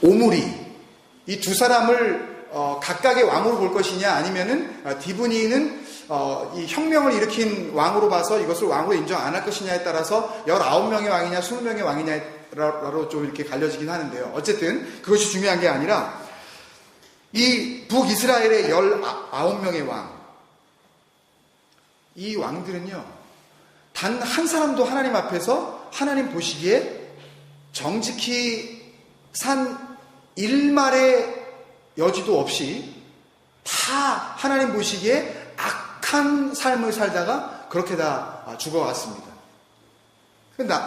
오므리 이 두 사람을 각각의 왕으로 볼 것이냐, 아니면은 디브니는 이 혁명을 일으킨 왕으로 봐서 이것을 왕으로 인정 안 할 것이냐에 따라서 19명의 왕이냐 20명의 왕이냐로 좀 이렇게 갈려지긴 하는데요. 어쨌든 그것이 중요한 게 아니라 이 북이스라엘의 19명의 왕, 이 왕들은요, 단 한 사람도 하나님 앞에서 하나님 보시기에 정직히 산 일말의 여지도 없이 다 하나님 보시기에 악한 삶을 살다가 그렇게 다 죽어갔습니다.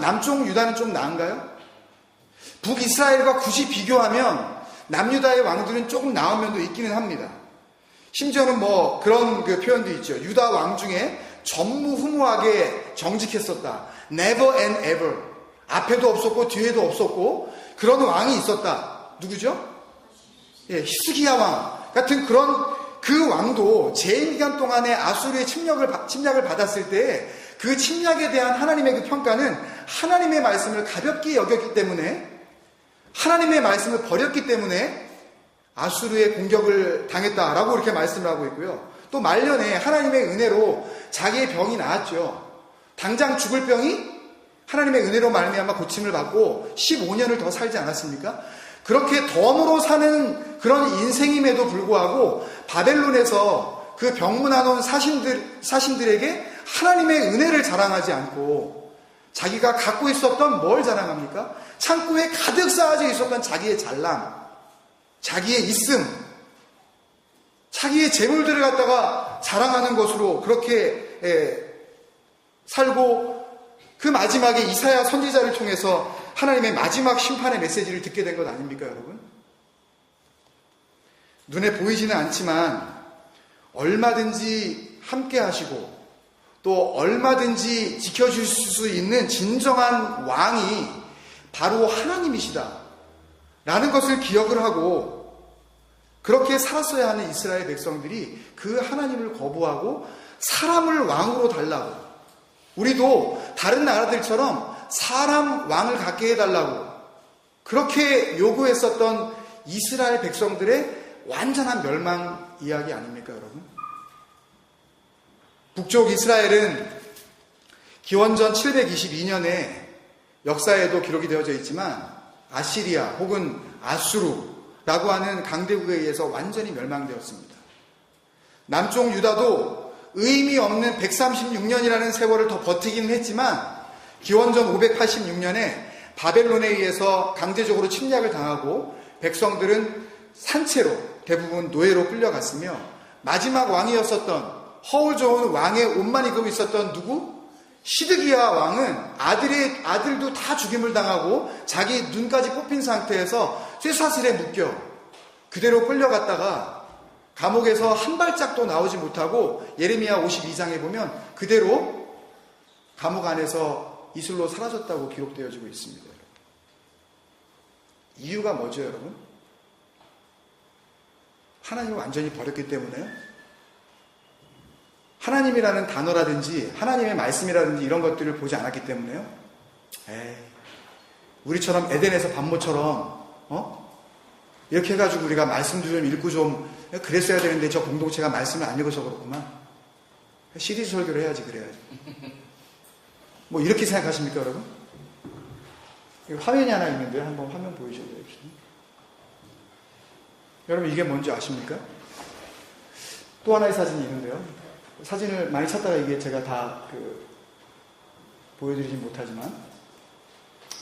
남쪽 유다는 좀 나은가요? 북이스라엘과 굳이 비교하면 남유다의 왕들은 조금 나은 면도 있기는 합니다. 심지어는 뭐 그런 그 표현도 있죠. 유다 왕 중에 전무후무하게 정직했었다. Never and ever. 앞에도 없었고 뒤에도 없었고 그런 왕이 있었다. 누구죠? 예, 히스기야 왕 같은 그런 그 왕도 재임 기간 동안에 아수르의 침략을 받았을 때 그 침략에 대한 하나님의 그 평가는 하나님의 말씀을 가볍게 여겼기 때문에, 하나님의 말씀을 버렸기 때문에 아수르의 공격을 당했다라고 이렇게 말씀을 하고 있고요. 또 말년에 하나님의 은혜로 자기의 병이 나았죠. 당장 죽을 병이 하나님의 은혜로 말미암아 고침을 받고 15년을 더 살지 않았습니까? 그렇게 덤으로 사는 그런 인생임에도 불구하고 바벨론에서 그 병문안온 사신들에게 하나님의 은혜를 자랑하지 않고 자기가 갖고 있었던 뭘 자랑합니까? 창고에 가득 쌓아져 있었던 자기의 잘남, 자기의 있음, 자기의 재물들을 갖다가 자랑하는 것으로 그렇게 살고, 그 마지막에 이사야 선지자를 통해서 하나님의 마지막 심판의 메시지를 듣게 된 것 아닙니까, 여러분? 눈에 보이지는 않지만 얼마든지 함께 하시고 또 얼마든지 지켜줄 수 있는 진정한 왕이 바로 하나님이시다 라는 것을 기억을 하고 그렇게 살았어야 하는 이스라엘 백성들이 그 하나님을 거부하고 사람을 왕으로 달라고, 우리도 다른 나라들처럼 사람 왕을 갖게 해달라고 그렇게 요구했었던 이스라엘 백성들의 완전한 멸망 이야기 아닙니까, 여러분? 북쪽 이스라엘은 기원전 722년에 역사에도 기록이 되어져 있지만 아시리아 혹은 아수르라고 하는 강대국에 의해서 완전히 멸망되었습니다. 남쪽 유다도 의미 없는 136년이라는 세월을 더 버티기는 했지만 기원전 586년에 바벨론에 의해서 강제적으로 침략을 당하고 백성들은 산채로 대부분 노예로 끌려갔으며 마지막 왕이었었던 허울 좋은 왕의 옷만 입고 있었던 누구? 시드기야 왕은 아들도 다 죽임을 당하고 자기 눈까지 뽑힌 상태에서 쇠사슬에 묶여 그대로 끌려갔다가 감옥에서 한 발짝도 나오지 못하고 예레미야 52장에 보면 그대로 감옥 안에서 이슬로 사라졌다고 기록되어지고 있습니다. 이유가 뭐죠, 여러분? 하나님을 완전히 버렸기 때문에요. 하나님이라는 단어라든지 하나님의 말씀이라든지 이런 것들을 보지 않았기 때문에요. 우리처럼 에덴에서 반모처럼 이렇게 해가지고 우리가 말씀도 좀 읽고 좀 그랬어야 되는데 저 공동체가 말씀을 안 읽어서 그렇구만. 시리즈 설교를 해야지, 그래야지. 뭐 이렇게 생각하십니까, 여러분? 화면이 하나 있는데요. 한번 화면 보여줘야 돼요. 여러분 이게 뭔지 아십니까? 또 하나의 사진이 있는데요. 사진을 많이 찾다가 이게 제가 다 보여드리진 못하지만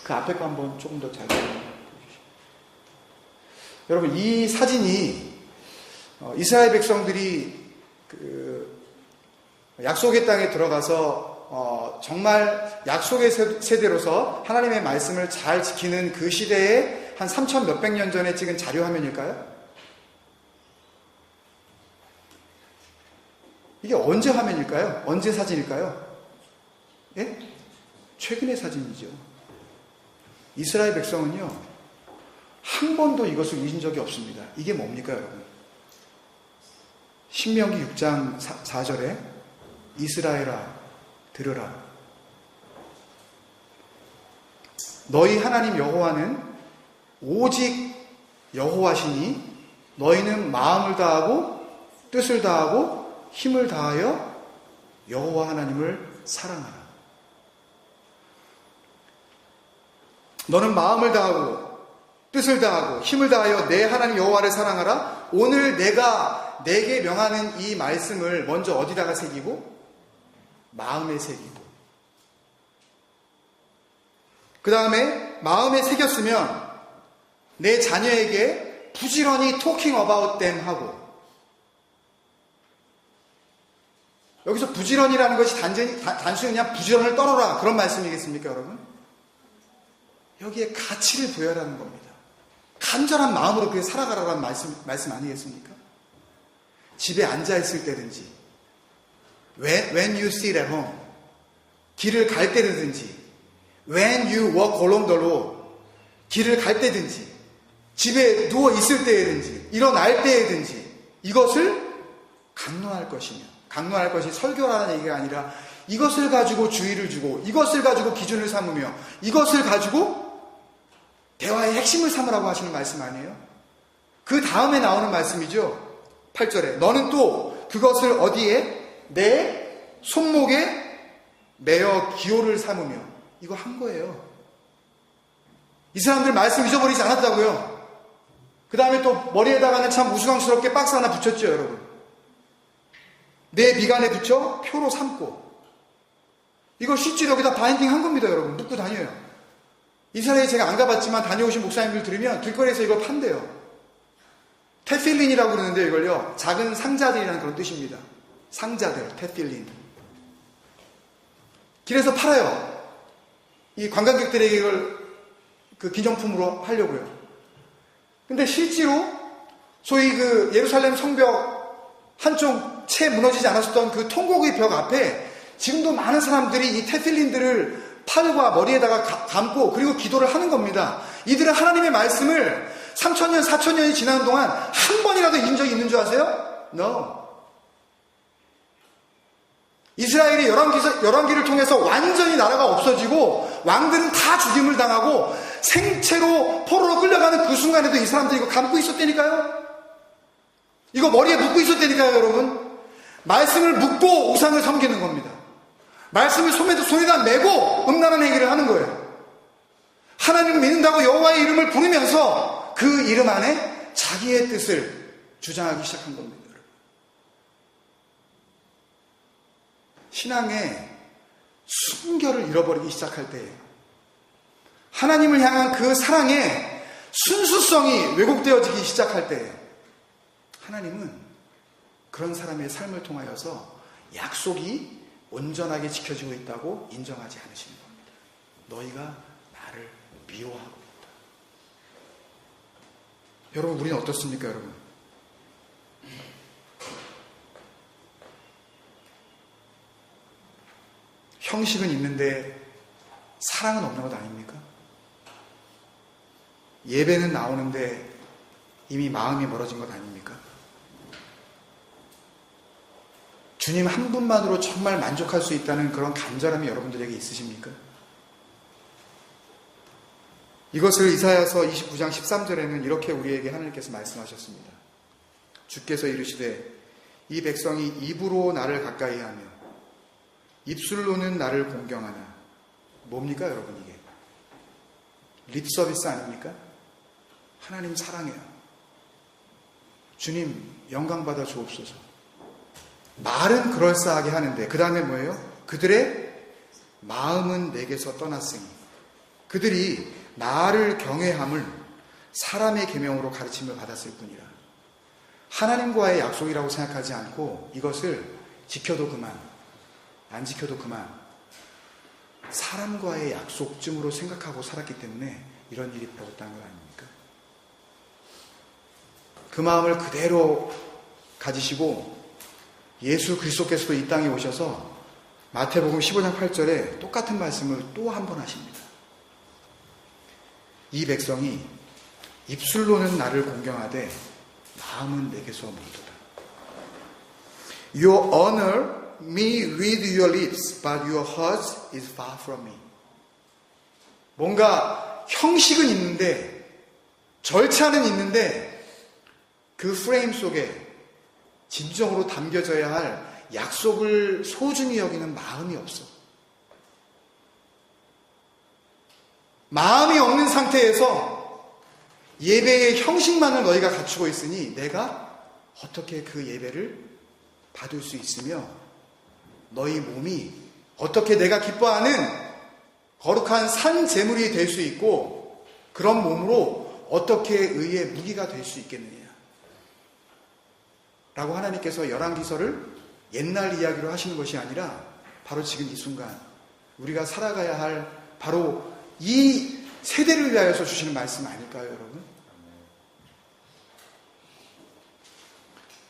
그 앞에 거 한번 조금 더 잘 보여주시죠. 여러분 이 사진이 이스라엘 백성들이 약속의 땅에 들어가서 정말 약속의 세대로서 하나님의 말씀을 잘 지키는 그 시대에 한 3,000 몇백 년 전에 찍은 자료 화면일까요? 이게 언제 화면일까요? 언제 사진일까요? 예? 최근의 사진이죠. 이스라엘 백성은요, 한 번도 이것을 잊은 적이 없습니다. 이게 뭡니까, 여러분? 신명기 6장 4절에 이스라엘아, 들으라. 너희 하나님 여호와는 오직 여호와시니 너희는 마음을 다하고 뜻을 다하고 힘을 다하여 여호와 하나님을 사랑하라. 너는 마음을 다하고 뜻을 다하고 힘을 다하여 내 하나님 여호와를 사랑하라. 오늘 내가 내게 명하는 이 말씀을 먼저 어디다가 새기고? 마음에 새기고, 그 다음에 마음에 새겼으면 내 자녀에게 부지런히 talking about them 하고, 여기서 부지런이라는 것이 단순히 그냥 부지런을 떨어라 그런 말씀이겠습니까, 여러분? 여기에 가치를 부여하라는 겁니다. 간절한 마음으로 그렇게 살아가라는 말씀 아니겠습니까? 집에 앉아있을 때든지, when you sit at home, 길을 갈 때든지, when you walk along the road, 길을 갈 때든지, 집에 누워있을 때든지, 일어날 때든지, 이것을 강론할 것이며, 강론할 것이 설교라는 얘기가 아니라 이것을 가지고 주의를 주고, 이것을 가지고 기준을 삼으며, 이것을 가지고 대화의 핵심을 삼으라고 하시는 말씀 아니에요? 그 다음에 나오는 말씀이죠. 8절에 너는 또 그것을 어디에? 내 손목에 매어 기호를 삼으며. 이거 한 거예요. 이 사람들 말씀 잊어버리지 않았다고요. 그 다음에 또 머리에다가는 참 우스꽝스럽게 박스 하나 붙였죠, 여러분. 내 미간에 붙여 표로 삼고. 이거 실제로 여기다 바인딩 한 겁니다, 여러분. 묶고 다녀요. 이스라엘에 제가 안 가봤지만 다녀오신 목사님들 들으면 길거리에서 이걸 판대요. 테필린이라고 그러는데 이걸요, 작은 상자들이라는 그런 뜻입니다. 상자들, 테필린. 길에서 팔아요. 이 관광객들에게 이걸 그 기념품으로 하려고요. 근데 실제로 소위 그 예루살렘 성벽 한쪽 채 무너지지 않았었던 그 통곡의 벽 앞에 지금도 많은 사람들이 이 테필린들을 팔과 머리에다가 감고 그리고 기도를 하는 겁니다. 이들은 하나님의 말씀을 3,000년, 4,000년이 지나는 동안 한 번이라도 읽은 적이 있는 줄 아세요? No. 이스라엘이 열왕기를 통해서 완전히 나라가 없어지고 왕들은 다 죽임을 당하고 생채로 포로로 끌려가는 그 순간에도 이 사람들이 이거 감고 있었다니까요? 이거 머리에 묶고 있었다니까요, 여러분? 말씀을 묶고 우상을 섬기는 겁니다. 말씀을 손에다 메고 음란한 행위를 하는 거예요. 하나님을 믿는다고 여호와의 이름을 부르면서 그 이름 안에 자기의 뜻을 주장하기 시작한 겁니다. 신앙의 순결을 잃어버리기 시작할 때예요. 하나님을 향한 그 사랑의 순수성이 왜곡되어지기 시작할 때예요. 하나님은 그런 사람의 삶을 통하여서 약속이 온전하게 지켜지고 있다고 인정하지 않으시는 겁니다. 너희가 나를 미워하고 있다. 여러분, 우리는 어떻습니까, 여러분? 형식은 있는데 사랑은 없는 것 아닙니까? 예배는 나오는데 이미 마음이 멀어진 것 아닙니까? 주님 한 분만으로 정말 만족할 수 있다는 그런 간절함이 여러분들에게 있으십니까? 이것을 이사야서 29장 13절에는 이렇게 우리에게 하나님께서 말씀하셨습니다. 주께서 이르시되 이 백성이 입으로 나를 가까이하며 입술로는 나를 공경하나. 뭡니까, 여러분? 이게 립 서비스 아닙니까? 하나님 사랑해요. 주님 영광 받아 주옵소서. 말은 그럴싸하게 하는데 그 다음에 뭐예요? 그들의 마음은 내게서 떠났으니. 그들이 나를 경외함을 사람의 계명으로 가르침을 받았을 뿐이라. 하나님과의 약속이라고 생각하지 않고 이것을 지켜도 그만, 안 지켜도 그만, 사람과의 약속쯤으로 생각하고 살았기 때문에 이런 일이 벌어졌다는 거 아닙니까? 그 마음을 그대로 가지시고 예수 그리스도께서도 이 땅에 오셔서 마태복음 15장 8절에 똑같은 말씀을 또 한 번 하십니다. 이 백성이 입술로는 나를 공경하되 마음은 내게서 멀도다. You honor me with your lips, but your heart is far from me. 뭔가 형식은 있는데 절차는 있는데 그 프레임 속에 진정으로 담겨져야 할 약속을 소중히 여기는 마음이 없어. 마음이 없는 상태에서 예배의 형식만을 너희가 갖추고 있으니 내가 어떻게 그 예배를 받을 수 있으며 너희 몸이 어떻게 내가 기뻐하는 거룩한 산 제물이 될 수 있고 그런 몸으로 어떻게 의의 무기가 될 수 있겠느냐 라고 하나님께서 열왕기서를 옛날 이야기로 하시는 것이 아니라 바로 지금 이 순간 우리가 살아가야 할 바로 이 세대를 위하여서 주시는 말씀 아닐까요, 여러분?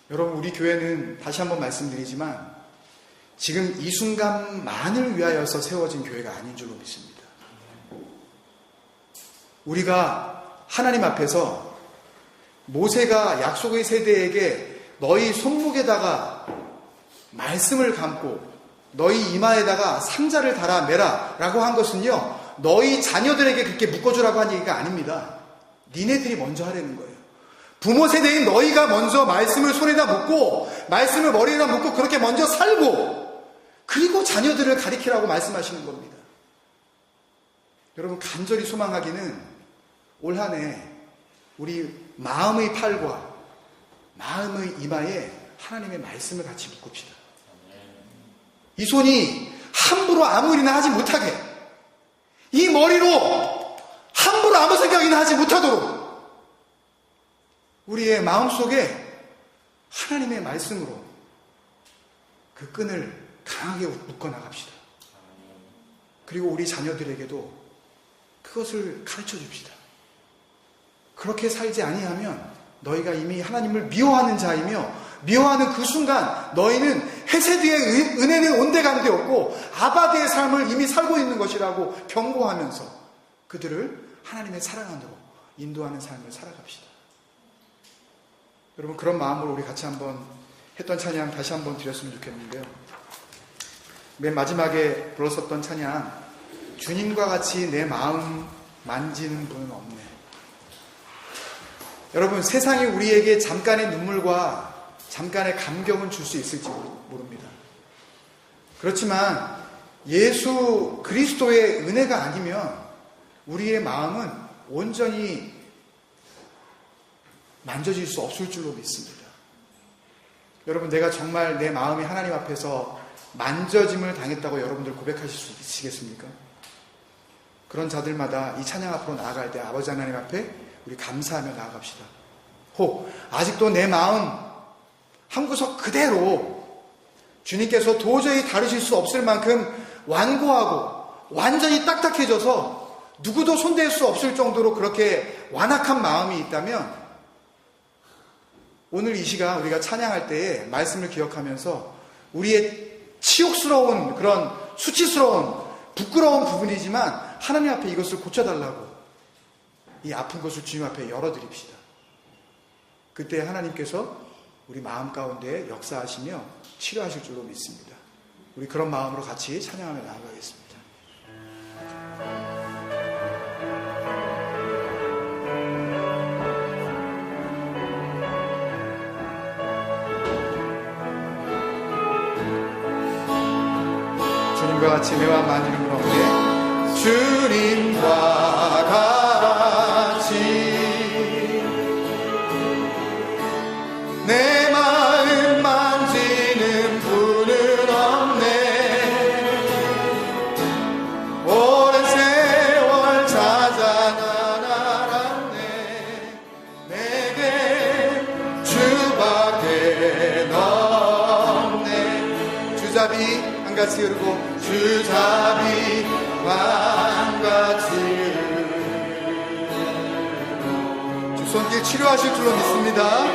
여러분, 우리 교회는 다시 한번 말씀드리지만 지금 이 순간만을 위하여서 세워진 교회가 아닌 줄로 믿습니다. 우리가 하나님 앞에서 모세가 약속의 세대에게 너희 손목에다가 말씀을 감고 너희 이마에다가 상자를 달아 매라 라고 한 것은요, 너희 자녀들에게 그렇게 묶어주라고 한 얘기가 아닙니다. 니네들이 먼저 하라는 거예요. 부모 세대인 너희가 먼저 말씀을 손에다 묶고 말씀을 머리에다 묶고 그렇게 먼저 살고 그리고 자녀들을 가리키라고 말씀하시는 겁니다. 여러분, 간절히 소망하기는 올 한 해 우리 마음의 팔과 마음의 이마에 하나님의 말씀을 같이 묶읍시다. 이 손이 함부로 아무 일이나 하지 못하게, 이 머리로 함부로 아무 생각이나 하지 못하도록 우리의 마음속에 하나님의 말씀으로 그 끈을 강하게 묶어나갑시다. 그리고 우리 자녀들에게도 그것을 가르쳐 줍시다. 그렇게 살지 아니하면 너희가 이미 하나님을 미워하는 자이며 미워하는 그 순간 너희는 헤세드의 은혜는 온데간데 없고 아바드의 삶을 이미 살고 있는 것이라고 경고하면서 그들을 하나님의 사랑 안으로 인도하는 삶을 살아갑시다. 여러분, 그런 마음으로 우리 같이 한번 했던 찬양 다시 한번 드렸으면 좋겠는데요. 맨 마지막에 불렀었던 찬양, 주님과 같이 내 마음 만지는 분은 없네. 여러분, 세상이 우리에게 잠깐의 눈물과 잠깐의 감격은 줄 수 있을지 모릅니다. 그렇지만 예수 그리스도의 은혜가 아니면 우리의 마음은 온전히 만져질 수 없을 줄로 믿습니다. 여러분, 내가 정말 내 마음이 하나님 앞에서 만져짐을 당했다고 여러분들 고백하실 수 있으시겠습니까? 그런 자들마다 이 찬양 앞으로 나아갈 때 아버지 하나님 앞에 우리 감사하며 나아갑시다. 혹 아직도 내 마음 한 구석 그대로 주님께서 도저히 다루실 수 없을 만큼 완고하고 완전히 딱딱해져서 누구도 손댈 수 없을 정도로 그렇게 완악한 마음이 있다면 오늘 이 시간 우리가 찬양할 때에 말씀을 기억하면서 우리의 치욕스러운 그런 수치스러운 부끄러운 부분이지만 하나님 앞에 이것을 고쳐달라고 이 아픈 것을 주님 앞에 열어드립시다. 그때 하나님께서 우리 마음 가운데 역사하시며 치료하실 줄로 믿습니다. 우리 그런 마음으로 같이 찬양하며 나아가겠습니다. 주님과 같이 내 마음 만지는 분 없네. 주님과 같이 내 마음 만지는 분은 없네. 오랜 세월 찾아 나아갔네. 내게 주밖에 없네. 주잡이 한같이 흐르고 주잡이 왕같이 주 손길 치료하실 줄로 믿습니다.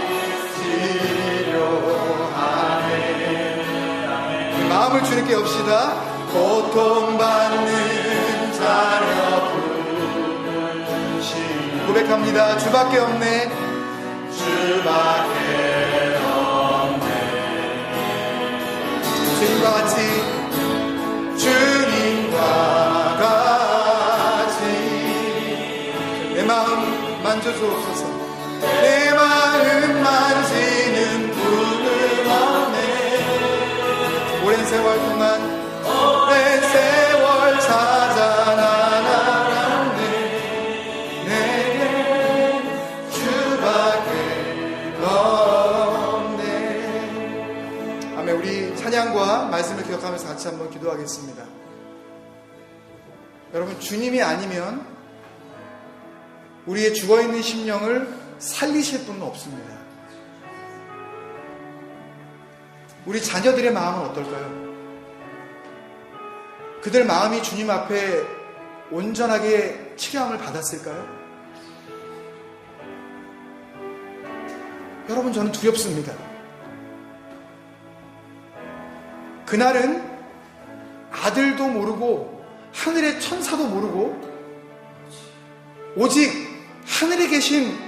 치료하네. 마음을 주님께 엽시다. 고통받는 자녀 부르시 고백합니다. 주밖에 없네. 주밖에 없네. 주님과 같이 주님과 같이 내 마음 만져줘. 주옵소서. 내 마음 만지는 부름 안에 오랜 세월 동안 오랜 세월 찾아 나아갔네. 내게 주밖에 없네. 아멘. 우리 찬양과 말씀을 기억하면서 같이 한번 기도하겠습니다. 여러분, 주님이 아니면 우리의 죽어있는 심령을 살리실 분은 없습니다. 우리 자녀들의 마음은 어떨까요? 그들 마음이 주님 앞에 온전하게 치료함을 받았을까요? 여러분, 저는 두렵습니다. 그날은 아들도 모르고 하늘의 천사도 모르고 오직 하늘에 계신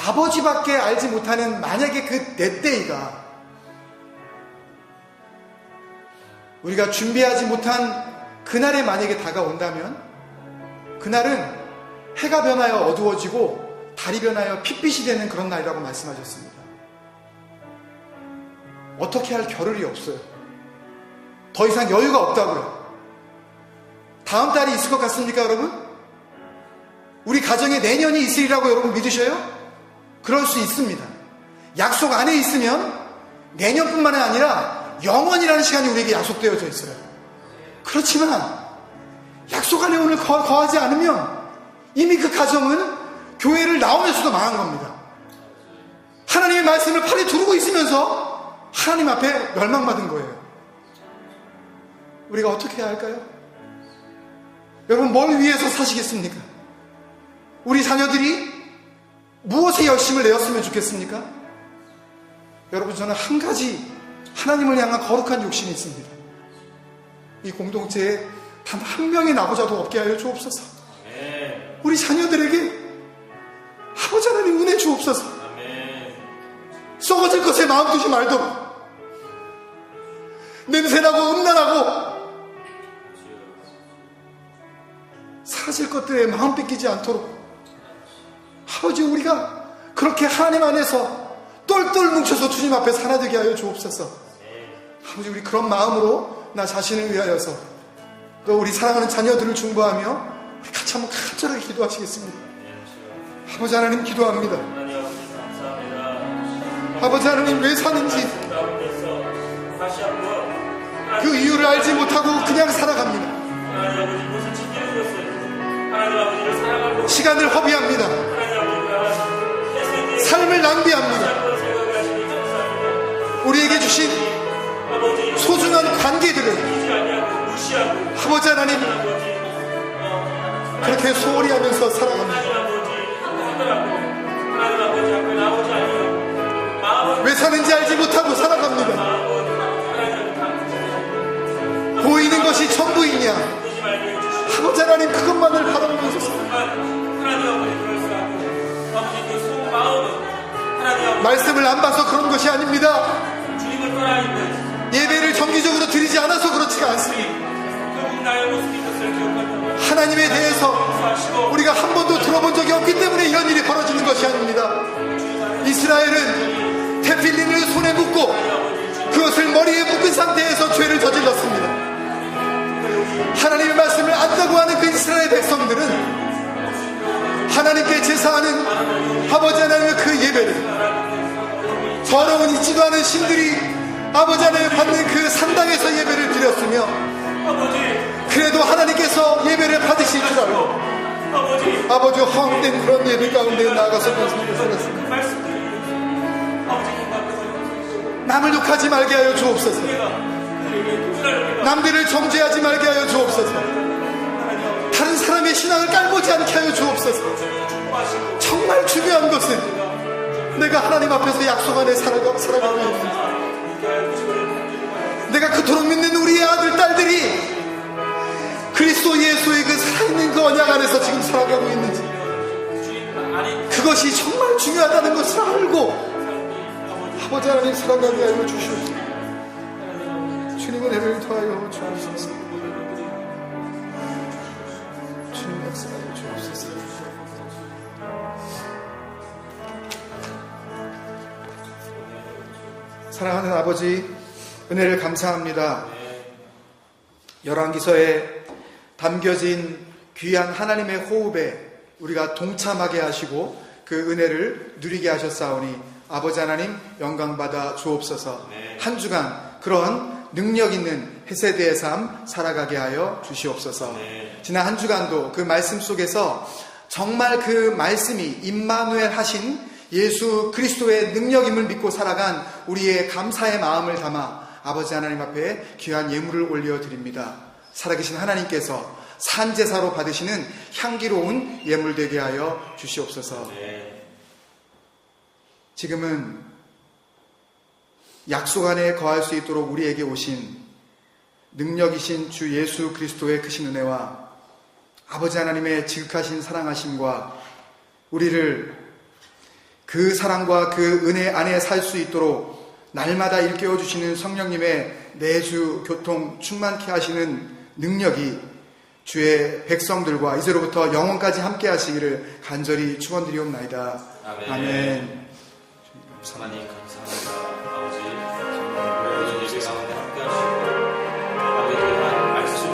아버지밖에 알지 못하는 만약에 그 때때이가 우리가 준비하지 못한 그날에 만약에 다가온다면 그날은 해가 변하여 어두워지고 달이 변하여 핏빛이 되는 그런 날이라고 말씀하셨습니다. 어떻게 할 겨를이 없어요. 더 이상 여유가 없다고요. 다음 달이 있을 것 같습니까, 여러분? 우리 가정에 내년이 있으리라고 여러분 믿으셔요? 그럴 수 있습니다. 약속 안에 있으면 내년뿐만 아니라 영원이라는 시간이 우리에게 약속되어져 있어요. 그렇지만 약속 안에 오늘 거하지 않으면 이미 그 가정은 교회를 나오면서도 망한 겁니다. 하나님의 말씀을 팔에 두르고 있으면서 하나님 앞에 멸망받은 거예요. 우리가 어떻게 해야 할까요? 여러분, 뭘 위해서 사시겠습니까? 우리 자녀들이 무엇에 열심을 내었으면 좋겠습니까? 여러분, 저는 한 가지 하나님을 향한 거룩한 욕심이 있습니다. 이 공동체에 단 한 명의 나보자도 없게 하여 주옵소서. 우리 자녀들에게 아버지 하나님 은혜 주옵소서. 썩어질 것에 마음 두지 말도록, 냄새나고 음란하고 사라질 것들에 마음 뺏기지 않도록 아버지, 우리가 그렇게 하나님 안에서 똘똘 뭉쳐서 주님 앞에 살아되게 하여 주옵소서. 아버지, 우리 그런 마음으로 나 자신을 위하여서 또 우리 사랑하는 자녀들을 중보하며 우리 같이 한번 간절하게 기도하시겠습니다. 아버지 하나님, 기도합니다. 아버지 하나님, 왜 사는지 그 이유를 알지 못하고 그냥 살아갑니다. 시간을 허비합니다. 삶을 낭비합니다. 우리에게 주신 소중한 관계들을 아버지 하나님 그렇게 소홀히 하면서 살아갑니다. 왜 사는지 알지 못하고 살아갑니다. 보이는 것이 전부이냐? 아버지 하나님, 그것만을 바라보면서 말씀을 안 봐서 그런 것이 아닙니다. 예배를 정기적으로 드리지 않아서 그렇지가 않습니다. 하나님에 대해서 우리가 한 번도 들어본 적이 없기 때문에 이런 일이 벌어지는 것이 아닙니다. 이스라엘은 테필린을 손에 묶고 그것을 머리에 묶은 상태에서 죄를 저질렀습니다. 하나님의 말씀을 안다고 하는 그 이스라엘 백성들은 하나님께 제사하는 아버지 하나님의 그 예배를 더러운 있지도 않은 신들이 아버지 하나님 받는 그 산당에서 예배를 드렸으며, 그래도 하나님께서 예배를 받으실 줄 알고 아버지 허황된 그런 예배 가운데 나아가서 말씀을 살았습니다. 남을 욕하지 말게 하여 주옵소서. 남들을 정죄하지 말게 하여 주옵소서. 다른 사람의 신앙을 깔보지 않게 하여 주옵소서. 정말 중요한 것은 내가 하나님 앞에서 약속 안에 살아가고 있는지, 내가 그토록 믿는 우리의 아들, 딸들이 그리스도 예수의 그 살아있는 그 언약 안에서 지금 살아가고 있는지, 그것이 정말 중요하다는 것을 알고 아버지 하나님 살아가게 하여 주시옵소서. 주님은 해를 더하여 주옵소서. 주님 역사하여 주옵소서. 사랑하는 아버지, 은혜를 감사합니다. 열왕기서에 담겨진 귀한 하나님의 호흡에 우리가 동참하게 하시고 그 은혜를 누리게 하셨사오니 아버지 하나님 영광받아 주옵소서. 한 주간 그런 능력 있는 헤세드의 삶 살아가게 하여 주시옵소서. 지난 한 주간도 그 말씀 속에서 정말 그 말씀이 임마누엘 하신 예수 그리스도의 능력임을 믿고 살아간 우리의 감사의 마음을 담아 아버지 하나님 앞에 귀한 예물을 올려드립니다. 살아계신 하나님께서 산제사로 받으시는 향기로운 예물 되게 하여 주시옵소서. 지금은 약속 안에 거할 수 있도록 우리에게 오신 능력이신 주 예수 그리스도의 크신 은혜와 아버지 하나님의 지극하신 사랑하심과 우리를 그 사랑과 그 은혜 안에 살 수 있도록 날마다 일깨워 주시는 성령님의 내주 교통 충만케 하시는 능력이 주의 백성들과 이제로부터 영원까지 함께 하시기를 간절히 축원드리옵나이다. 아멘. 하나님 감사합니다.